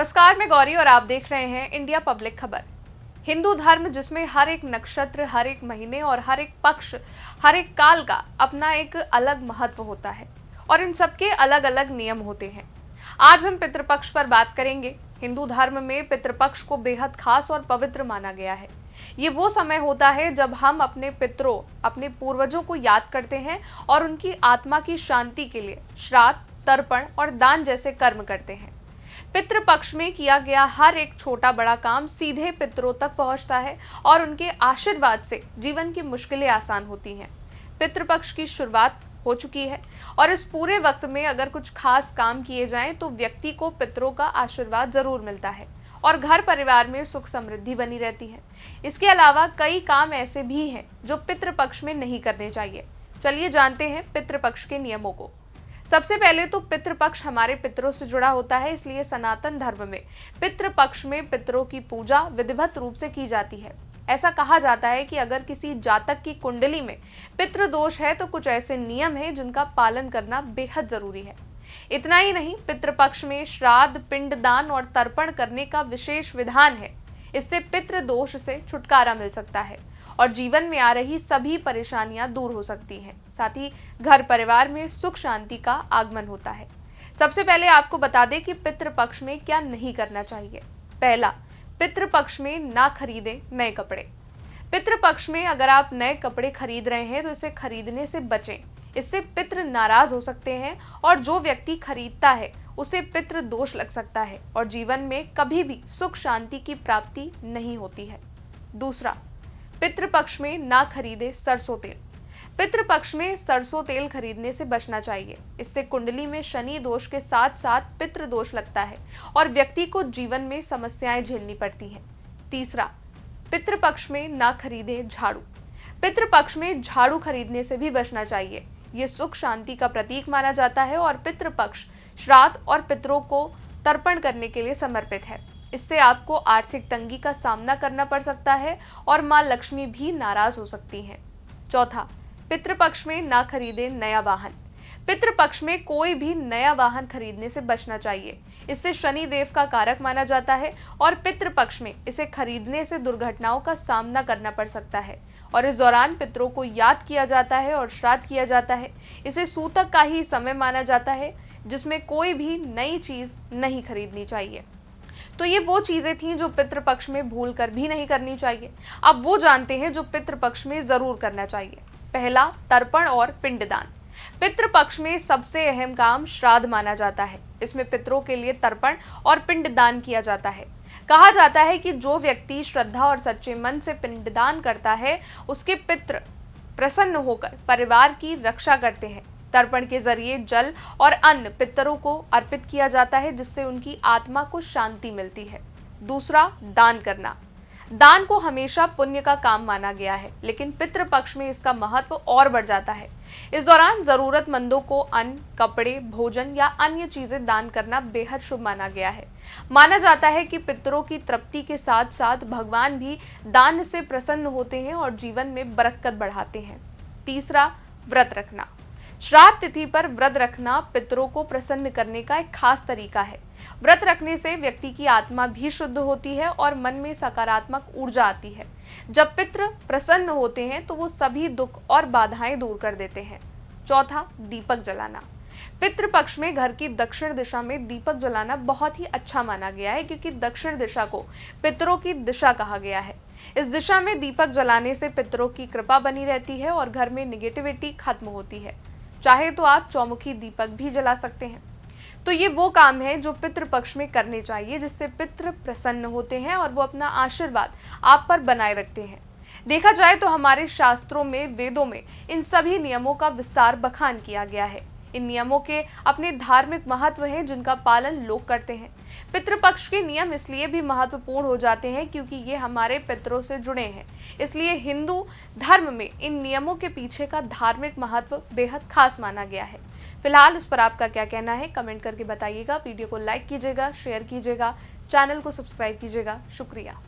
नमस्कार, मैं गौरी और आप देख रहे हैं इंडिया पब्लिक खबर। हिंदू धर्म जिसमें हर एक नक्षत्र, हर एक महीने और हर एक पक्ष, हर एक काल का अपना एक अलग महत्व होता है और इन सबके अलग अलग नियम होते हैं। आज हम पितृपक्ष पर बात करेंगे। हिंदू धर्म में पितृपक्ष को बेहद खास और पवित्र माना गया है। ये वो समय होता है जब हम अपने पितरों, अपने पूर्वजों को याद करते हैं और उनकी आत्मा की शांति के लिए श्राद्ध, तर्पण और दान जैसे कर्म करते हैं। पितृपक्ष में किया गया हर एक छोटा बड़ा काम सीधे पितरों तक पहुंचता है और उनके आशीर्वाद से जीवन की मुश्किलें आसान होती हैं। पितृपक्ष की शुरुआत हो चुकी है और इस पूरे वक्त में अगर कुछ खास काम किए जाएं तो व्यक्ति को पितरों का आशीर्वाद जरूर मिलता है और घर परिवार में सुख समृद्धि बनी रहती है। इसके अलावा कई काम ऐसे भी हैं जो पितृपक्ष में नहीं करने चाहिए। चलिए जानते हैं पितृपक्ष के नियमों को। सबसे पहले तो पितृपक्ष हमारे पितरों से जुड़ा होता है, इसलिए सनातन धर्म में पितृपक्ष में पितरों की पूजा विधिवत रूप से की जाती है। ऐसा कहा जाता है कि अगर किसी जातक की कुंडली में पितृदोष है तो कुछ ऐसे नियम हैं जिनका पालन करना बेहद जरूरी है। इतना ही नहीं, पितृपक्ष में श्राद्ध, पिंडदान और तर्पण करने का विशेष विधान है। इससे पितृदोष से छुटकारा मिल सकता है और जीवन में आ रही सभी परेशानियां दूर हो सकती हैं। साथ ही घर परिवार में सुख शांति का आगमन होता है। सबसे पहले आपको बता दें कि पितृपक्ष में क्या नहीं करना चाहिए। पहला, पितृपक्ष में ना खरीदें नए कपड़े। पितृपक्ष में अगर आप नए कपड़े खरीद रहे हैं तो इसे खरीदने से बचें। इससे पितृ नाराज हो सकते हैं और जो व्यक्ति खरीदता है उसे पितृ दोष लग सकता है और जीवन में कभी भी सुख शांति की प्राप्ति नहीं होती है। दूसरा, पितृपक्ष में ना खरीदे सरसों तेल। पितृपक्ष में सरसों तेल खरीदने से बचना चाहिए। इससे कुंडली में शनि दोष के साथ साथ पितृ दोष लगता है और व्यक्ति को जीवन में समस्याएं झेलनी पड़ती हैं। तीसरा, पितृपक्ष में ना खरीदे झाड़ू। पितृपक्ष में झाड़ू खरीदने से भी बचना चाहिए। ये सुख शांति का प्रतीक माना जाता है और पितृपक्ष श्राद्ध और पितरों को तर्पण करने के लिए समर्पित है। इससे आपको आर्थिक तंगी का सामना करना पड़ सकता है और मां लक्ष्मी भी नाराज हो सकती हैं। चौथा, पितृपक्ष में ना खरीदे नया वाहन। पितृपक्ष में कोई भी नया वाहन खरीदने से बचना चाहिए। इससे शनि देव का कारक माना जाता है और पितृपक्ष में इसे खरीदने से दुर्घटनाओं का सामना करना पड़ सकता है और इस दौरान पितरों को याद किया जाता है और श्राद्ध किया जाता है। इसे सूतक का ही समय माना जाता है जिसमें कोई भी नई चीज नहीं खरीदनी चाहिए। तो ये वो चीजें थीं जो पितृपक्ष में भूल कर भी नहीं करनी चाहिए। अब वो जानते हैं जो पितृपक्ष में जरूर करना चाहिए। पहला, तर्पण और पिंडदान। पितृपक्ष में सबसे अहम काम श्राद्ध माना जाता है। इसमें पितरों के लिए तर्पण और पिंडदान किया जाता है। कहा जाता है कि जो व्यक्ति श्रद्धा और सच्चे मन से पिंडदान करता है उसके पितृ प्रसन्न होकर परिवार की रक्षा करते हैं। तर्पण के जरिए जल और अन्न पितरों को अर्पित किया जाता है जिससे उनकी आत्मा को शांति मिलती है। दूसरा, दान करना। दान को हमेशा पुण्य का काम माना गया है, लेकिन पितृपक्ष में इसका महत्व और बढ़ जाता है। इस दौरान जरूरतमंदों को अन्न, कपड़े, भोजन या अन्य चीजें दान करना बेहद शुभ माना गया है। माना जाता है कि पितरों की तृप्ति के साथ साथ भगवान भी दान से प्रसन्न होते हैं और जीवन में बरकत बढ़ाते हैं। तीसरा, व्रत रखना। श्राद्ध तिथि पर व्रत रखना पितरों को प्रसन्न करने का एक खास तरीका है। व्रत रखने से व्यक्ति की आत्मा भी शुद्ध होती है और मन में सकारात्मक ऊर्जा आती है। जब पितृ प्रसन्न होते हैं तो वो सभी दुख और बाधाएं दूर कर देते हैं। चौथा, दीपक जलाना। पितृपक्ष में घर की दक्षिण दिशा में दीपक जलाना बहुत ही अच्छा माना गया है क्योंकि दक्षिण दिशा को पितरों की दिशा कहा गया है। इस दिशा में दीपक जलाने से पितरों की कृपा बनी रहती है और घर में निगेटिविटी खत्म होती है। चाहे तो आप चौमुखी दीपक भी जला सकते हैं। तो ये वो काम है जो पितृपक्ष में करने चाहिए जिससे पितृ प्रसन्न होते हैं और वो अपना आशीर्वाद आप पर बनाए रखते हैं। देखा जाए तो हमारे शास्त्रों में, वेदों में इन सभी नियमों का विस्तार बखान किया गया है। इन नियमों के अपने धार्मिक महत्व हैं जिनका पालन लोग करते हैं। पितृपक्ष के नियम इसलिए भी महत्वपूर्ण हो जाते हैं क्योंकि ये हमारे पितरों से जुड़े हैं। इसलिए हिंदू धर्म में इन नियमों के पीछे का धार्मिक महत्व बेहद खास माना गया है। फिलहाल इस पर आपका क्या कहना है, कमेंट करके बताइएगा। वीडियो को लाइक कीजिएगा, शेयर कीजिएगा, चैनल को सब्सक्राइब कीजिएगा। शुक्रिया।